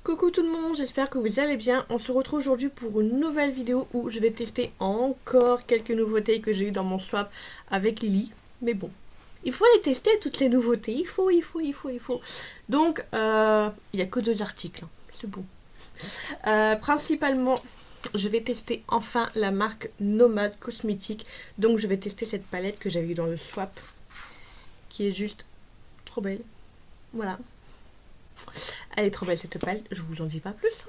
Coucou tout le monde, j'espère que vous allez bien. On se retrouve aujourd'hui pour une nouvelle vidéo où je vais tester encore quelques nouveautés que j'ai eues dans mon swap avec Lily. Mais bon, il faut les tester toutes les nouveautés, il faut. Donc, il n'y a que 2 articles, c'est bon. Principalement, je vais tester enfin la marque Nomad Cosmétiques. Donc je vais tester cette palette que j'avais eu dans le swap, qui est juste trop belle. Voilà. Elle est trop belle cette palette, je vous en dis pas plus.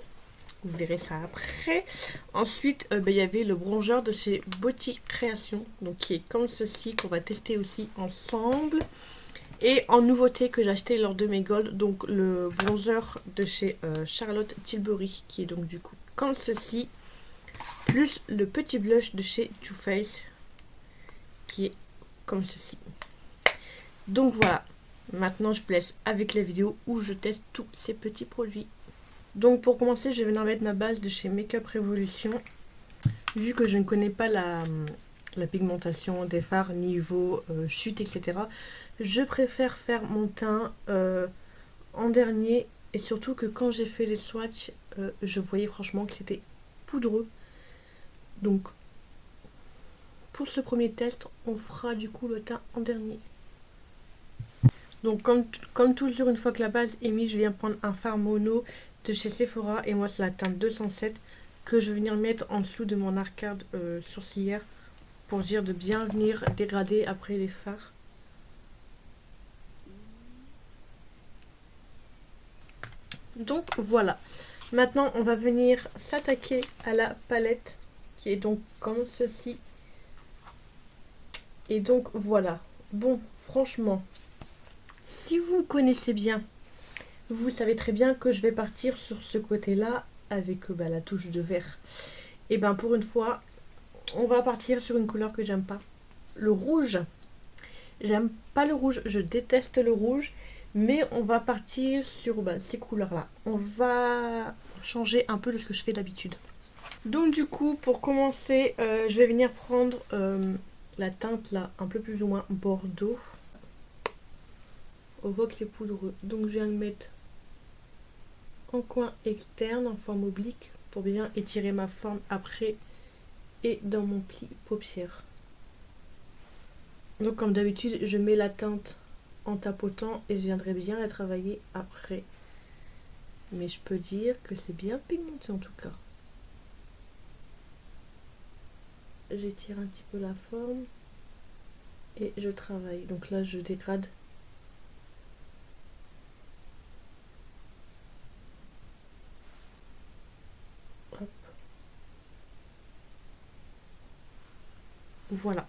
Vous verrez ça après. Ensuite, il y avait le bronzer de chez Beauty Création, donc qui est comme ceci, qu'on va tester aussi ensemble. Et en nouveauté que j'ai acheté lors de mes gold, donc le bronzer de chez Charlotte Tilbury, qui est donc du coup comme ceci, plus le petit blush de chez Too Faced, qui est comme ceci. Donc voilà, maintenant je vous laisse avec la vidéo où je teste tous ces petits produits. Donc pour commencer, je vais venir mettre ma base de chez Makeup Revolution. Vu que je ne connais pas la pigmentation des fards niveau chute, etc. Je préfère faire mon teint en dernier. Et surtout que quand j'ai fait les swatchs, je voyais franchement que c'était poudreux. Donc pour ce premier test, on fera du coup le teint en dernier. Donc comme toujours, une fois que la base est mise, je viens prendre un fard mono de chez Sephora. Et moi c'est la teinte 207 que je vais venir mettre en dessous de mon arcade sourcilière. Pour dire de bien venir dégrader après les fards. Donc voilà. Maintenant on va venir s'attaquer à la palette qui est donc comme ceci. Et donc voilà. Bon, franchement, si vous me connaissez bien, vous savez très bien que je vais partir sur ce côté-là avec la touche de vert. Et ben pour une fois, on va partir sur une couleur que j'aime pas. Le rouge. J'aime pas le rouge, je déteste le rouge. Mais on va partir sur ces couleurs-là. On va changer un peu de ce que je fais d'habitude. Donc du coup, pour commencer, je vais venir prendre la teinte là, un peu plus ou moins bordeaux. On voit que c'est poudreux. Donc je viens le mettre en coin externe, en forme oblique, pour bien étirer ma forme après et dans mon pli paupière. Donc comme d'habitude, je mets la teinte en tapotant et je viendrai bien la travailler après. Mais je peux dire que c'est bien pigmenté en tout cas. J'étire un petit peu la forme et je travaille. Donc là je dégrade. Hop. Voilà.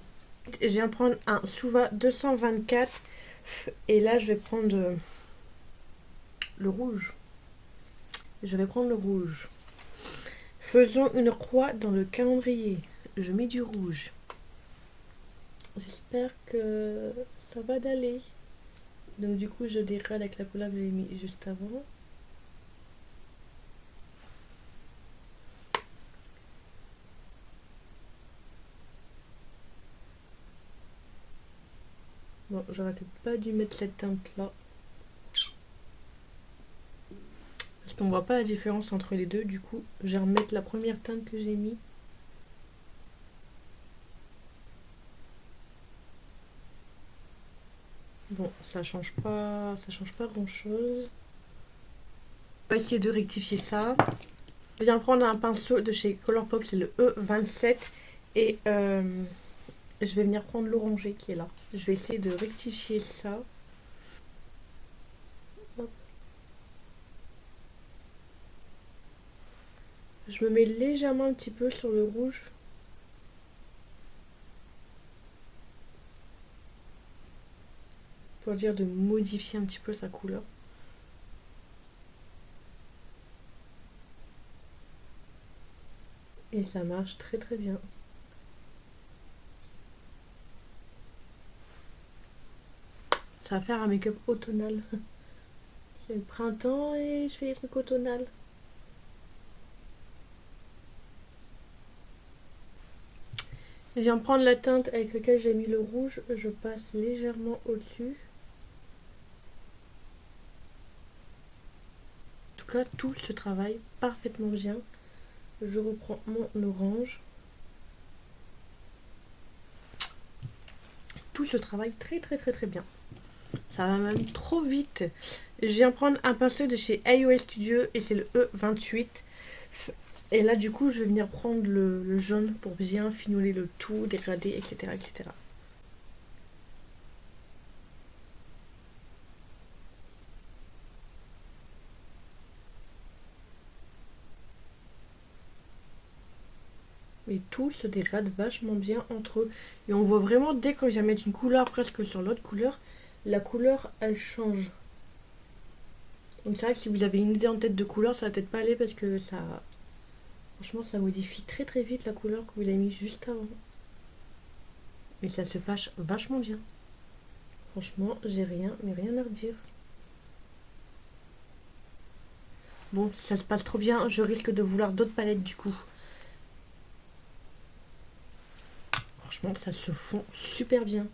Je viens prendre un Suva 224 et là je vais prendre le rouge. Je vais prendre le rouge. Faisons une croix dans le calendrier. Je mets du rouge. J'espère que ça va d'aller. Donc du coup je dégrade avec la couleur que j'ai mis juste avant. Bon, j'aurais peut-être pas dû mettre cette teinte là. Parce qu'on voit pas la différence entre les deux. Du coup, je vais remettre la première teinte que j'ai mis. Bon, ça change pas grand chose. On va essayer de rectifier ça. Je viens prendre un pinceau de chez Colourpop, c'est le E27. Et je vais venir prendre l'orangé qui est là. Je vais essayer de rectifier ça. Hop. Je me mets légèrement un petit peu sur le rouge. Pour dire de modifier un petit peu sa couleur. Et ça marche très très bien. Ça va faire un make-up automnal. C'est le printemps et je fais des trucs automnales. Je viens prendre la teinte avec laquelle j'ai mis le rouge. Je passe légèrement au-dessus. tout cas, tout se travaille parfaitement bien. Je reprends mon orange. Tout se travaille très bien. Ça va même trop vite. Je viens prendre un pinceau de chez AOL Studio et c'est le E28. Et là du coup je vais venir prendre le jaune pour bien finoler le tout, dégrader, etc. etc. Et tout se dégrade vachement bien entre eux. Et on voit vraiment dès qu'on vient mettre une couleur presque sur l'autre couleur, la couleur elle change. Donc c'est vrai que si vous avez une idée en tête de couleur, ça va peut-être pas aller parce que ça... Franchement ça modifie très vite la couleur que vous avez mis juste avant. Et ça se passe vachement bien. Franchement j'ai rien à redire. Bon, si ça se passe trop bien, je risque de vouloir d'autres palettes du coup. Franchement, ça se fond super bien.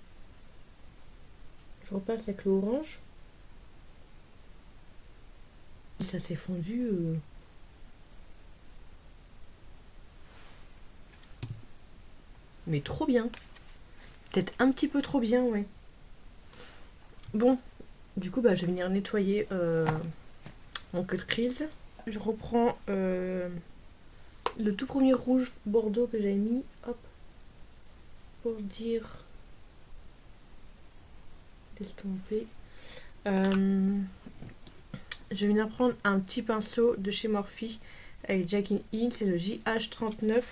Je repasse avec l'orange. Ça s'est fondu. Mais trop bien. Peut-être un petit peu trop bien, ouais. Bon, du coup, bah, je vais venir nettoyer mon cut crease. Je reprends le tout premier rouge bordeaux que j'avais mis. Hop. Pour dire d'estomper. Je vais venir prendre un petit pinceau de chez Morphe avec Jack in Ink, c'est le JH39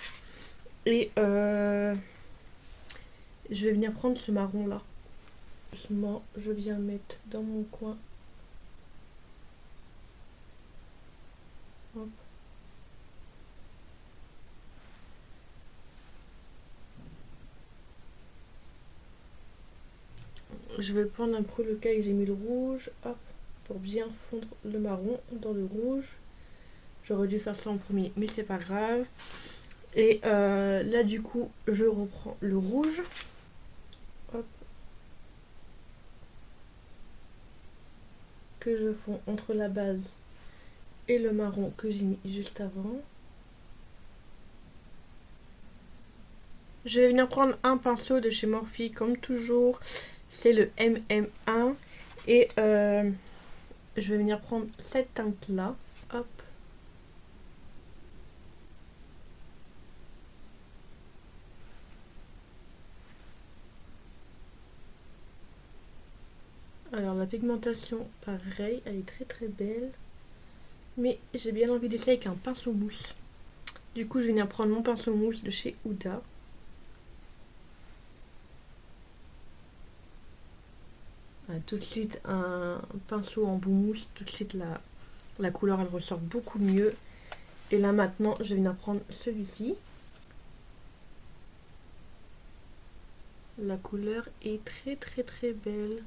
et je vais venir prendre ce marron là. Doucement, je viens mettre dans mon coin. Hop. Je vais prendre un peu le cas que j'ai mis le rouge, hop, pour bien fondre le marron dans le rouge. J'aurais dû faire ça en premier, mais c'est pas grave. Et là du coup, je reprends le rouge. Hop. Que je fonds entre la base et le marron que j'ai mis juste avant. Je vais venir prendre un pinceau de chez Morphe comme toujours. C'est le MM1. Et je vais venir prendre cette teinte là. Hop. Alors la pigmentation, pareil, elle est très belle. Mais j'ai bien envie d'essayer avec un pinceau mousse. Du coup, je vais venir prendre mon pinceau mousse de chez Huda. Tout de suite un pinceau en bout mousse, tout de suite la couleur elle ressort beaucoup mieux. Et là maintenant je vais venir prendre celui-ci. La couleur est très belle.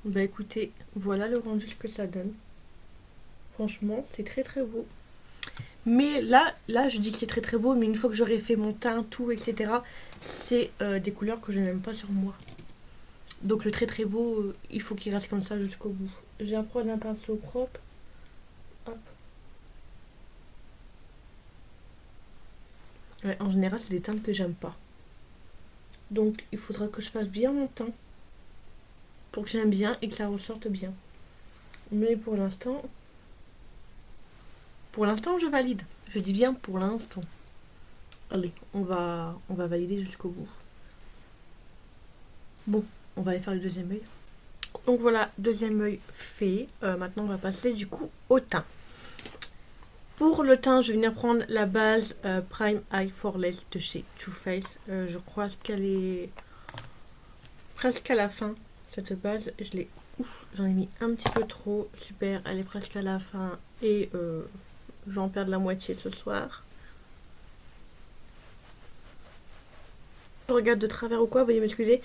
Bah écoutez, voilà le rendu que ça donne. Franchement, c'est très beau. Mais là je dis que c'est très beau, mais une fois que j'aurai fait mon teint, tout, etc., c'est des couleurs que je n'aime pas sur moi. Donc le très beau, il faut qu'il reste comme ça jusqu'au bout. Je viens prendre un pinceau propre. Hop. Ouais, en général, c'est des teintes que j'aime pas. Donc il faudra que je fasse bien mon teint pour que j'aime bien et que ça ressorte bien. Mais pour l'instant je valide. Je dis bien pour l'instant. Allez, on va valider jusqu'au bout. Bon, on va aller faire le deuxième œil. Donc voilà, deuxième œil fait. Maintenant on va passer du coup au teint. Pour le teint, je vais venir prendre la base Prime Eye Flawless de chez Too Faced. Je crois qu'elle est presque à la fin, cette base. J'en ai mis un petit peu trop. Super, elle est presque à la fin et j'en perds la moitié ce soir. Je regarde de travers ou quoi, veuillez m'excuser.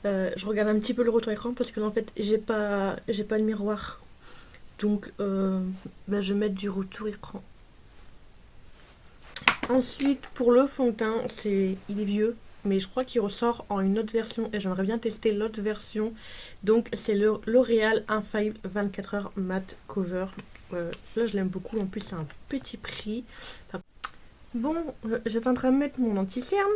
Je regarde un petit peu le retour écran parce que en fait j'ai pas le miroir. Donc je vais mettre du retour écran. Ensuite, pour le fond de teint, il est vieux, mais je crois qu'il ressort en une autre version et j'aimerais bien tester l'autre version. Donc c'est le L'Oréal Infallible 24 heures matte cover. Celui-là je l'aime beaucoup, en plus c'est un petit prix. Bon, j'étais en train de mettre mon anti-cerne.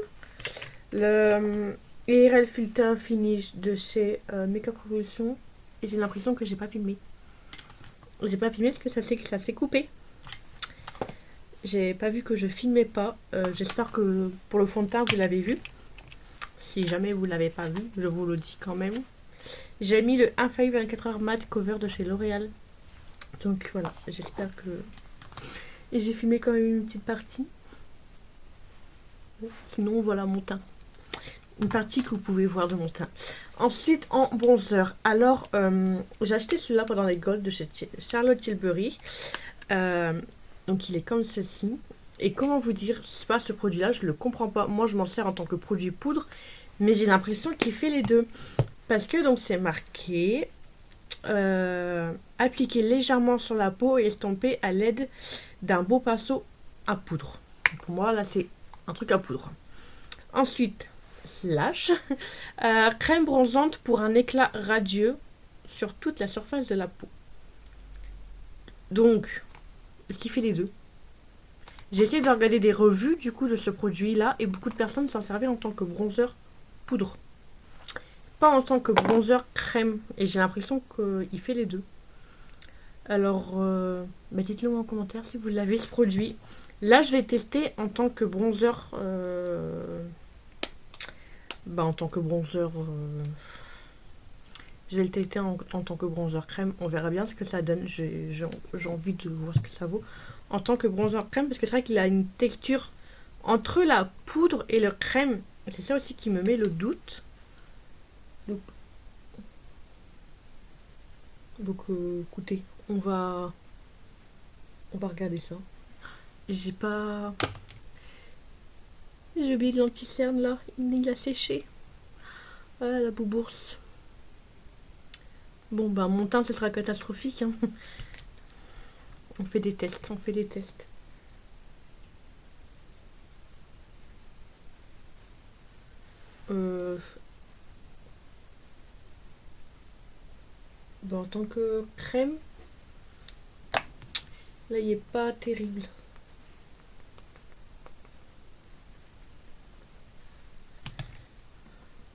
Le IRL Filter Finish de chez Makeup Revolution. Et j'ai l'impression que j'ai pas filmé. J'ai pas filmé parce que ça s'est coupé. J'ai pas vu que je filmais pas. J'espère que pour le fond de teint vous l'avez vu. Si jamais vous l'avez pas vu, je vous le dis quand même. J'ai mis le Infallible 24 heures matte cover de chez L'Oréal. Donc voilà, j'espère que... Et j'ai filmé quand même une petite partie. Sinon voilà mon teint. Une partie que vous pouvez voir de mon teint. Ensuite en bronzer. Alors j'ai acheté celui-là pendant les Gold de chez Charlotte Tilbury. Donc il est comme ceci. Et comment vous dire, c'est pas ce produit là, je le comprends pas. Moi je m'en sers en tant que produit poudre, mais j'ai l'impression qu'il fait les deux. Parce que donc c'est marqué appliquer légèrement sur la peau et estomper à l'aide d'un beau pinceau à poudre. Donc pour moi là c'est un truc à poudre. Ensuite slash crème bronzante pour un éclat radieux sur toute la surface de la peau. Donc est-ce qu'il fait les deux? J'ai essayé de regarder des revues du coup de ce produit là et beaucoup de personnes s'en servaient en tant que bronzer poudre, pas en tant que bronzer crème, et j'ai l'impression qu'il fait les deux. Alors dites-le moi en commentaire si vous l'avez ce produit. Là je vais tester en tant que bronzer en tant que bronzer je vais le tester en tant que bronzer crème. On verra bien ce que ça donne. J'ai envie de voir ce que ça vaut en tant que bronzer crème, parce que c'est vrai qu'il a une texture entre la poudre et le crème. C'est ça aussi qui me met le doute. Donc écoutez, on va regarder ça. J'ai oublié de l'anti-cerne là, il a séché. Ah la boubourse. Bon mon teint ce sera catastrophique hein. On fait des tests. En tant que crème, là il est pas terrible.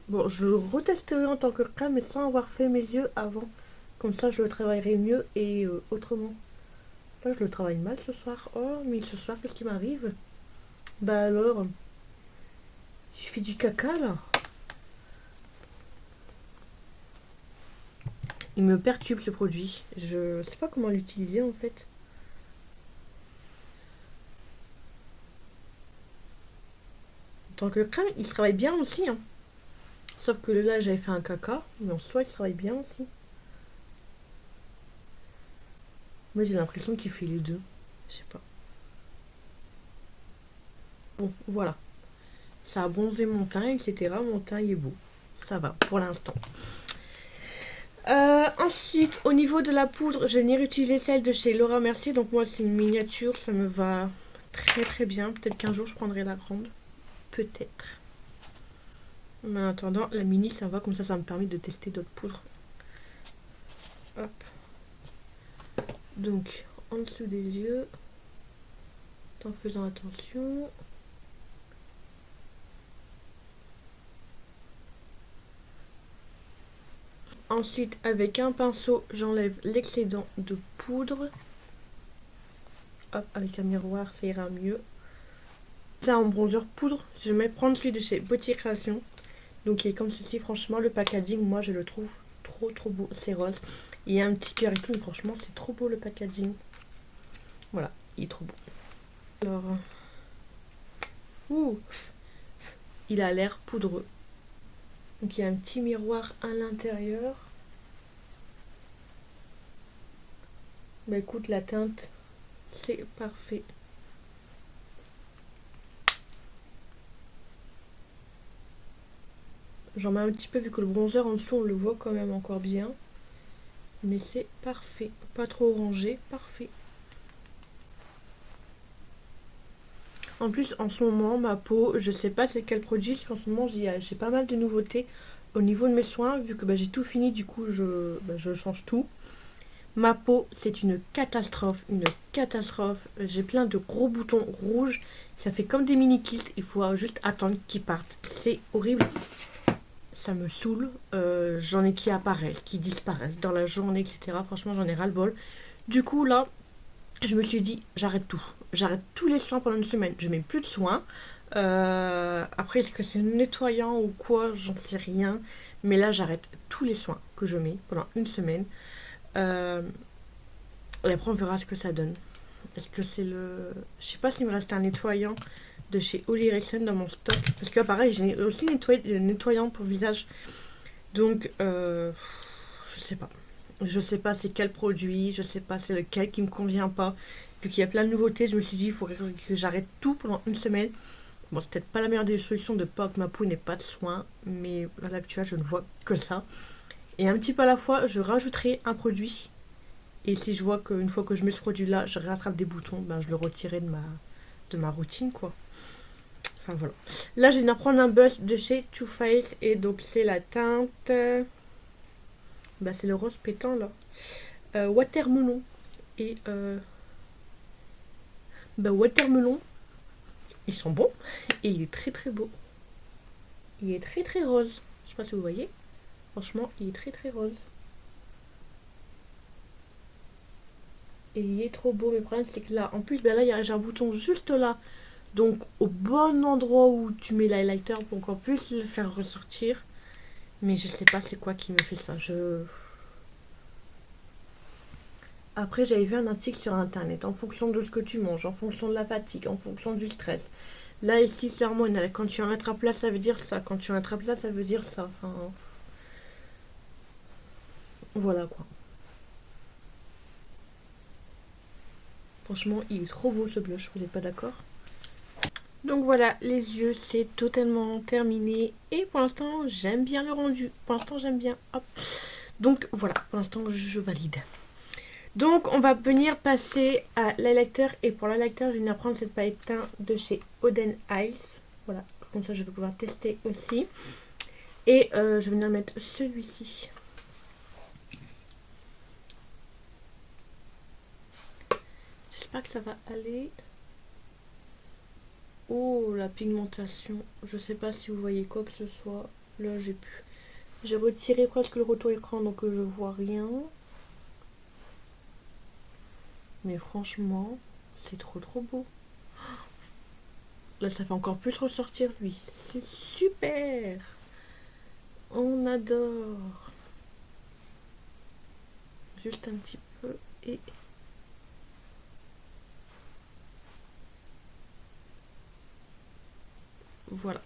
Bon, je le retesterai en tant que crème, mais sans avoir fait mes yeux avant. Comme ça, je le travaillerai mieux et autrement. Là, je le travaille mal ce soir. Oh, mais ce soir, qu'est-ce qui m'arrive? Bah alors, je fais du caca là. Il me perturbe ce produit. Je sais pas comment l'utiliser en fait. En tant que crème, il se travaille bien aussi. Hein. Sauf que là, j'avais fait un caca. Mais en soi, il se travaille bien aussi. Moi, j'ai l'impression qu'il fait les deux. Je sais pas. Bon, voilà. Ça a bronzé mon teint, etc. Mon teint, il est beau. Ça va, pour l'instant. Ensuite, au niveau de la poudre, je n'ai réutilisé celle de chez Laura Mercier. Donc moi, c'est une miniature. Ça me va très très bien. Peut-être qu'un jour, je prendrai la grande. Peut-être. Mais en attendant, la mini, ça va. Comme ça me permet de tester d'autres poudres. Hop. Donc, en dessous des yeux. En faisant attention. Ensuite, avec un pinceau, j'enlève l'excédent de poudre. Hop, avec un miroir, ça ira mieux. Ça en bronzer poudre, je vais prendre celui de chez Beauty Création. Donc il est comme ceci, franchement, le packaging, moi je le trouve trop beau. C'est rose. Il y a un petit cœur et tout, mais franchement, c'est trop beau le packaging. Voilà, il est trop beau. Alors, il a l'air poudreux. Donc il y a un petit miroir à l'intérieur. Bah écoute, la teinte, c'est parfait. J'en mets un petit peu vu que le bronzer en dessous on le voit quand même encore bien. Mais c'est parfait. Pas trop orangé, parfait. En plus, en ce moment, ma peau, je sais pas c'est quel produit, parce qu'en ce moment, j'ai pas mal de nouveautés au niveau de mes soins, vu que j'ai tout fini, du coup, je change tout. Ma peau, c'est une catastrophe, une catastrophe. J'ai plein de gros boutons rouges, ça fait comme des mini-kystes, il faut juste attendre qu'ils partent. C'est horrible, ça me saoule. J'en ai qui apparaissent, qui disparaissent dans la journée, etc. Franchement, j'en ai ras-le-bol. Du coup, là, je me suis dit, j'arrête tout. J'arrête tous les soins pendant une semaine. Je mets plus de soins. Après, est-ce que c'est nettoyant ou quoi? J'en sais rien. Mais là, j'arrête tous les soins que je mets pendant une semaine. Euh, et après, on verra ce que ça donne. Est-ce que c'est le... Je sais pas s'il me reste un nettoyant de chez Holy Ericsson dans mon stock. Parce que pareil, j'ai aussi le nettoyant pour visage. Donc, je sais pas. Je sais pas c'est quel produit, je sais pas c'est lequel qui me convient pas. Vu qu'il y a plein de nouveautés, je me suis dit il faudrait que j'arrête tout pendant une semaine. Bon, c'est peut-être pas la meilleure des solutions de pas que ma peau n'ait pas de soins, mais à l'actuel, je ne vois que ça. Et un petit peu à la fois, je rajouterai un produit. Et si je vois qu'une fois que je mets ce produit-là, je rattrape des boutons, je le retirerai de ma routine, quoi. Enfin, voilà. Là, je viens de prendre un blush de chez Too Faced. Et donc, c'est la teinte... c'est le rose pétant, là. Watermelon. Et watermelon, ils sont bons. Et il est très très beau. Il est très très rose. Je sais pas si vous voyez. Franchement, il est très très rose. Et il est trop beau. Mais le problème, c'est que là, en plus, là, j'ai un bouton juste là. Donc, au bon endroit où tu mets l'highlighter pour qu'on puisse le faire ressortir. Mais je sais pas c'est quoi qui me fait ça. Après, j'avais vu un article sur internet. En fonction de ce que tu manges, en fonction de la fatigue, en fonction du stress. Là, ici, c'est hormonal. Quand tu en attrapes là, ça veut dire ça. Quand tu en attrapes là, ça veut dire ça. Enfin, voilà quoi. Franchement, il est trop beau ce blush, vous n'êtes pas d'accord? Donc voilà, les yeux, c'est totalement terminé. Et pour l'instant, j'aime bien le rendu. Pour l'instant, j'aime bien. Hop. Donc voilà, pour l'instant, je valide. Donc, on va venir passer à l'highlighter. Et pour l'highlighter, je vais venir prendre cette palette teint de chez Oden Eyes. Voilà, comme ça, je vais pouvoir tester aussi. Et je vais venir mettre celui-ci. J'espère que ça va aller. Oh, la pigmentation. Je sais pas si vous voyez quoi que ce soit. Là, j'ai retiré presque le retour écran, donc je vois rien. Mais franchement, c'est trop trop beau. Là, ça fait encore plus ressortir lui. C'est super. On adore. Juste un petit peu et... Voilà.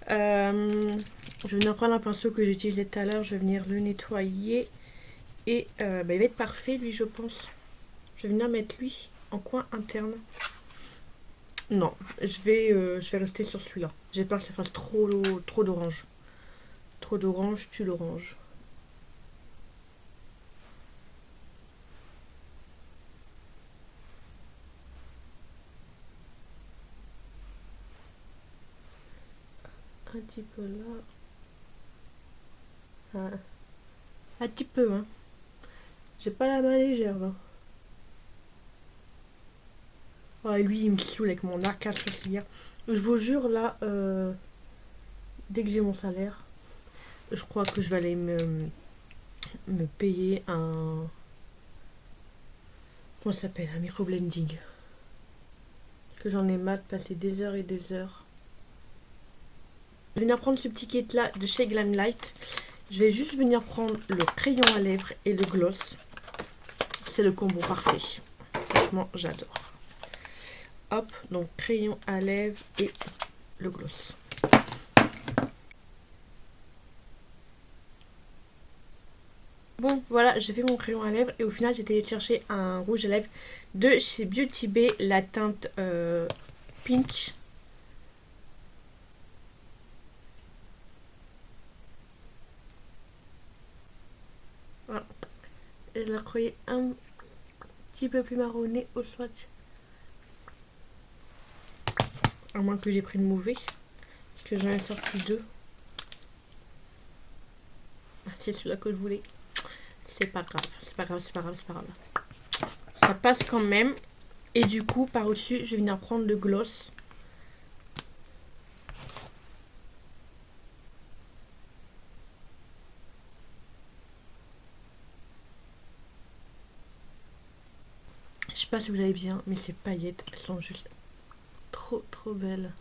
Je vais venir prendre un pinceau que j'ai utilisé tout à l'heure. Je vais venir le nettoyer. Et il va être parfait, lui, je pense. Je vais venir mettre lui en coin interne. Non, je vais rester sur celui-là. J'ai peur que ça fasse trop d'orange. Trop d'orange, tue l'orange. Un petit peu là. Un petit peu, hein. J'ai pas la main légère, là. Oh, et lui, il me saoule avec mon arcade sourcilière. Je vous jure, là, dès que j'ai mon salaire, je crois que je vais aller me payer un... Comment ça s'appelle? Un microblending. Parce que j'en ai marre de passer des heures et des heures. Je vais venir prendre ce petit kit là de chez Glamlight. Je vais juste venir prendre le crayon à lèvres et le gloss. C'est le combo parfait. Franchement, j'adore. Hop, donc crayon à lèvres et le gloss. Bon, voilà, j'ai fait mon crayon à lèvres et au final, j'ai été chercher un rouge à lèvres de chez Beauty Bay, la teinte Pinch. Voilà. Je la croyais un petit peu plus marronné au swatch. À moins que j'ai pris le mauvais. Parce que j'en ai sorti 2. C'est celui-là que je voulais. C'est pas grave, c'est pas grave, c'est pas grave, c'est pas grave. Ça passe quand même. Et du coup, par-dessus, je vais venir prendre le gloss. Je sais pas si vous avez bien, mais ces paillettes, elles sont juste trop belles.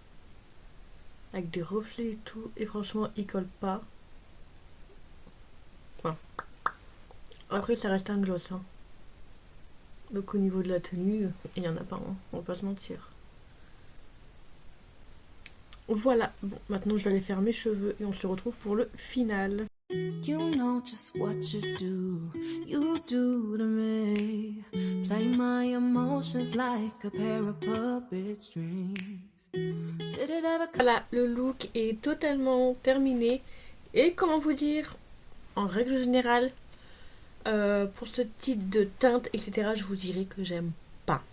Avec des reflets et tout. Et franchement, ils collent pas. Enfin. Après, ça reste un gloss. Hein. Donc au niveau de la tenue, il n'y en a pas, hein. On va pas se mentir. Voilà, bon, maintenant je vais aller faire mes cheveux et on se retrouve pour le final. You know just what you do to me. Play my emotions like a pair of puppet strings. Voilà, le look est totalement terminé. Et comment vous dire, en règle générale, pour ce type de teinte, etc., je vous dirais que j'aime pas.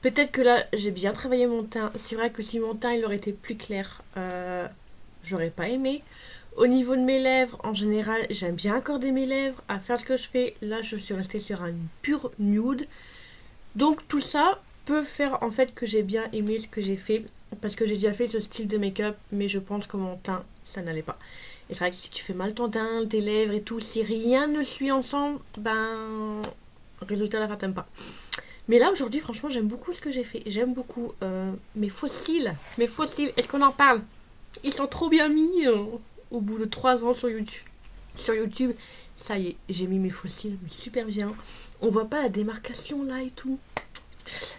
Peut-être que là, j'ai bien travaillé mon teint. C'est vrai que si mon teint il aurait été plus clair, j'aurais pas aimé. Au niveau de mes lèvres, en général, j'aime bien accorder mes lèvres, à faire ce que je fais. Là, je suis restée sur un pur nude. Donc tout ça peut faire en fait que j'ai bien aimé ce que j'ai fait. Parce que j'ai déjà fait ce style de make-up, mais je pense que mon teint, ça n'allait pas. Et c'est vrai que si tu fais mal ton teint, tes lèvres et tout, si rien ne suit ensemble, ben, résultat, la fin, t'aimes pas. Mais là, aujourd'hui, franchement, j'aime beaucoup ce que j'ai fait. J'aime beaucoup mes faux cils. Mes faux cils, est-ce qu'on en parle? Ils sont trop bien mis au bout de 3 ans sur YouTube. Sur YouTube, ça y est, j'ai mis mes faux cils, mais super bien. On voit pas la démarcation là et tout.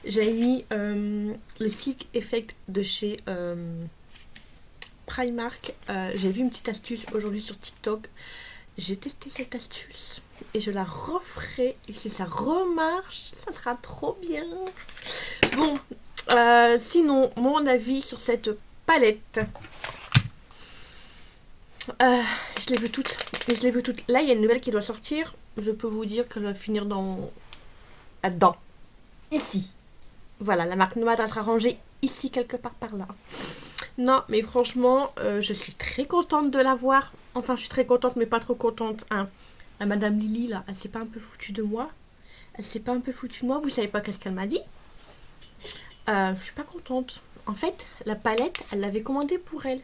J'avais mis le Silk Effect de chez Primark. J'ai vu une petite astuce aujourd'hui sur TikTok. J'ai testé cette astuce et je la referai. Et si ça remarche, ça sera trop bien. Bon, sinon, mon avis sur cette palette. Je les veux toutes. Et je les veux toutes. Là, il y a une nouvelle qui doit sortir. Je peux vous dire qu'elle va finir dans... là-dedans. Ici. Voilà, la marque Nomade sera rangée ici, quelque part par là. Non, mais franchement, je suis très contente de la voir. Enfin, je suis très contente, mais pas trop contente. Hein. La Madame Lily, là, elle s'est pas un peu foutue de moi. Elle s'est pas un peu foutue de moi. Vous savez pas qu'est-ce qu'elle m'a dit. Je suis pas contente. En fait, la palette, elle l'avait commandée pour elle.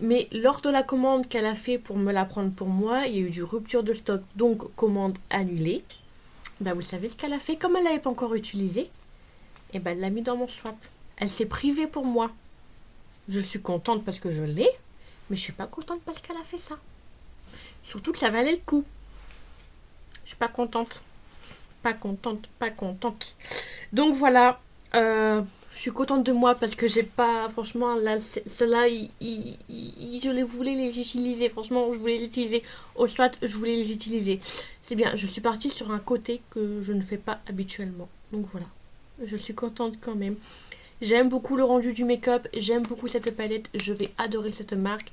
Mais lors de la commande qu'elle a fait pour me la prendre pour moi, il y a eu du rupture de stock, donc commande annulée. Ben, vous savez ce qu'elle a fait, comme elle l'avait pas encore utilisée, et ben elle l'a mis dans mon swap. Elle s'est privée pour moi. Je suis contente parce que je l'ai, mais je suis pas contente parce qu'elle a fait ça. Surtout que ça valait le coup. Je suis pas contente. Pas contente, pas contente. Donc voilà, je suis contente de moi parce que j'ai pas, franchement, là, ceux-là, je les voulais les utiliser. Franchement, je voulais les utiliser. Au SWAT, je voulais les utiliser. C'est bien, je suis partie sur un côté que je ne fais pas habituellement. Donc voilà, je suis contente quand même. J'aime beaucoup le rendu du make-up. J'aime beaucoup cette palette. Je vais adorer cette marque.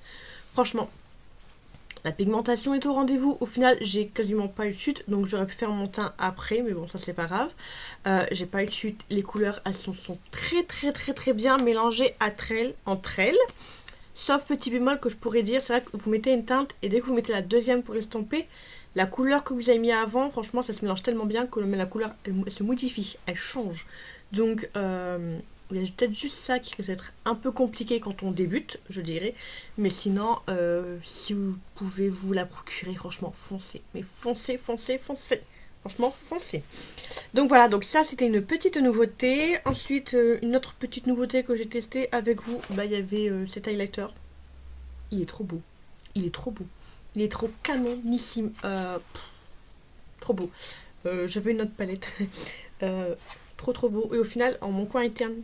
Franchement, la pigmentation est au rendez-vous. Au final, j'ai quasiment pas eu de chute. Donc j'aurais pu faire mon teint après. Mais bon, ça c'est pas grave. J'ai pas eu de chute. Les couleurs, elles sont très bien mélangées entre elles. Sauf petit bémol que je pourrais dire. C'est vrai que vous mettez une teinte. Et dès que vous mettez la deuxième pour estomper, la couleur que vous avez mis avant, franchement, ça se mélange tellement bien que la couleur, elle se modifie. Elle change. Donc... il y a peut-être juste ça qui risque d'être un peu compliqué quand on débute, je dirais. Mais sinon, si vous pouvez vous la procurer, franchement, foncez. Mais foncez. Franchement, foncez. Donc voilà, donc ça, c'était une petite nouveauté. Ensuite, une autre petite nouveauté que j'ai testée avec vous, bah, il y avait cet highlighter. Il est trop beau. Il est trop canonissime. Trop beau. Je veux une autre palette. Trop beau. Et au final, en mon coin interne,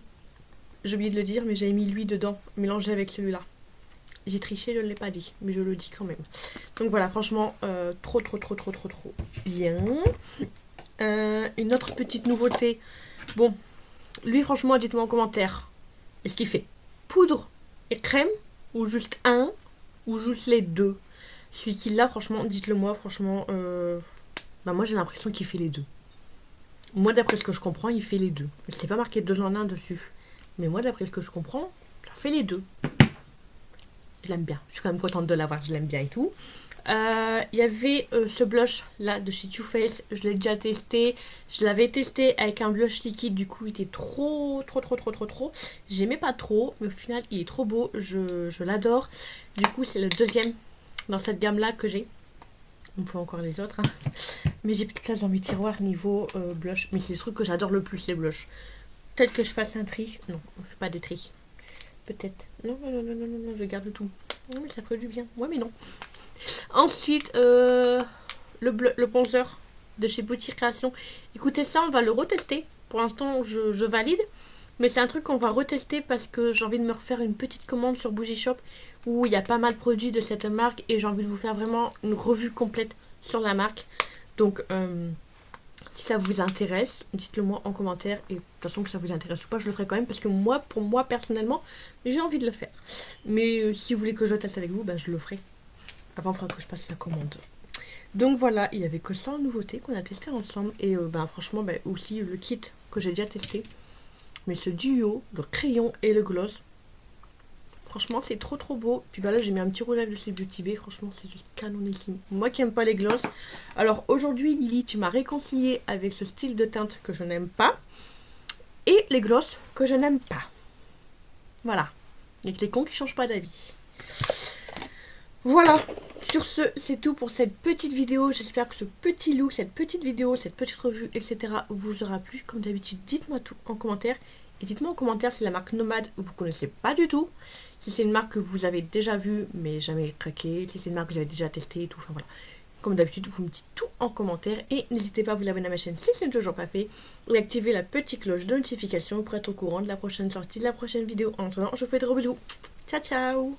j'ai oublié de le dire, mais j'avais mis lui dedans, mélangé avec celui-là. J'ai triché, je ne l'ai pas dit, mais je le dis quand même. Donc voilà, franchement, trop bien. Une autre petite nouveauté. Bon, lui, franchement, dites-moi en commentaire. Est-ce qu'il fait poudre et crème, ou juste un, ou juste les deux? Celui qui l'a, franchement, dites-le moi, franchement. Bah moi, j'ai l'impression qu'il fait les deux. Moi, d'après ce que je comprends, il fait les deux. C'est pas marqué 2 en 1 dessus. Mais moi, d'après ce que je comprends, ça fait les deux. Je l'aime bien. Je suis quand même contente de l'avoir. Je l'aime bien et tout. Il y avait ce blush là de chez Too Faced. Je l'ai déjà testé. Je l'avais testé avec un blush liquide. Du coup, il était trop. J'aimais pas trop. Mais au final, il est trop beau. Je l'adore. Du coup, c'est le deuxième dans cette gamme là que j'ai. On peut encore les autres. Hein. Mais j'ai plus de place dans mes tiroirs niveau blush. Mais c'est le truc que j'adore le plus, les blushs. Peut-être que je fasse un tri. Non, on fait pas de tri. Peut-être. Non, je garde tout. Non, mais ça ferait du bien. Ouais, mais non. Ensuite, le bronzer de chez Boutique Création. Écoutez, ça, on va le retester. Pour l'instant, je valide. Mais c'est un truc qu'on va retester parce que j'ai envie de me refaire une petite commande sur Bougie Shop où il y a pas mal de produits de cette marque et j'ai envie de vous faire vraiment une revue complète sur la marque. Donc, si ça vous intéresse, dites-le moi en commentaire. Et de toute façon, que ça vous intéresse ou pas, je le ferai quand même parce que moi, pour moi, personnellement, j'ai envie de le faire. Mais si vous voulez que je teste avec vous, bah, je le ferai. Avant, il faudra que je passe la commande. Donc voilà, il n'y avait que ça en nouveauté qu'on a testé ensemble. Et franchement, aussi le kit que j'ai déjà testé. Mais ce duo, le crayon et le gloss, franchement, c'est trop beau. Puis là, j'ai mis un petit rouge à lèvres de chez Beauty Bay. Franchement, c'est juste canonissime. Moi qui n'aime pas les gloss. Alors aujourd'hui, Lily, tu m'as réconcilié avec ce style de teinte que je n'aime pas. Et les gloss que je n'aime pas. Voilà. Il y a que les cons qui ne changent pas d'avis. Voilà. Sur ce, c'est tout pour cette petite vidéo. J'espère que ce petit look, cette petite vidéo, cette petite revue, etc. vous aura plu. Comme d'habitude, dites-moi tout en commentaire. Et dites-moi en commentaire si la marque Nomad vous ne connaissez pas du tout. Si c'est une marque que vous avez déjà vue mais jamais craqué. Si c'est une marque que vous avez déjà testée et tout. Enfin voilà. Comme d'habitude, vous me dites tout en commentaire. Et n'hésitez pas à vous abonner à ma chaîne si ce n'est toujours pas fait. Et activer la petite cloche de notification pour être au courant de la prochaine sortie, de la prochaine vidéo. En attendant, je vous fais de gros bisous. Ciao ciao.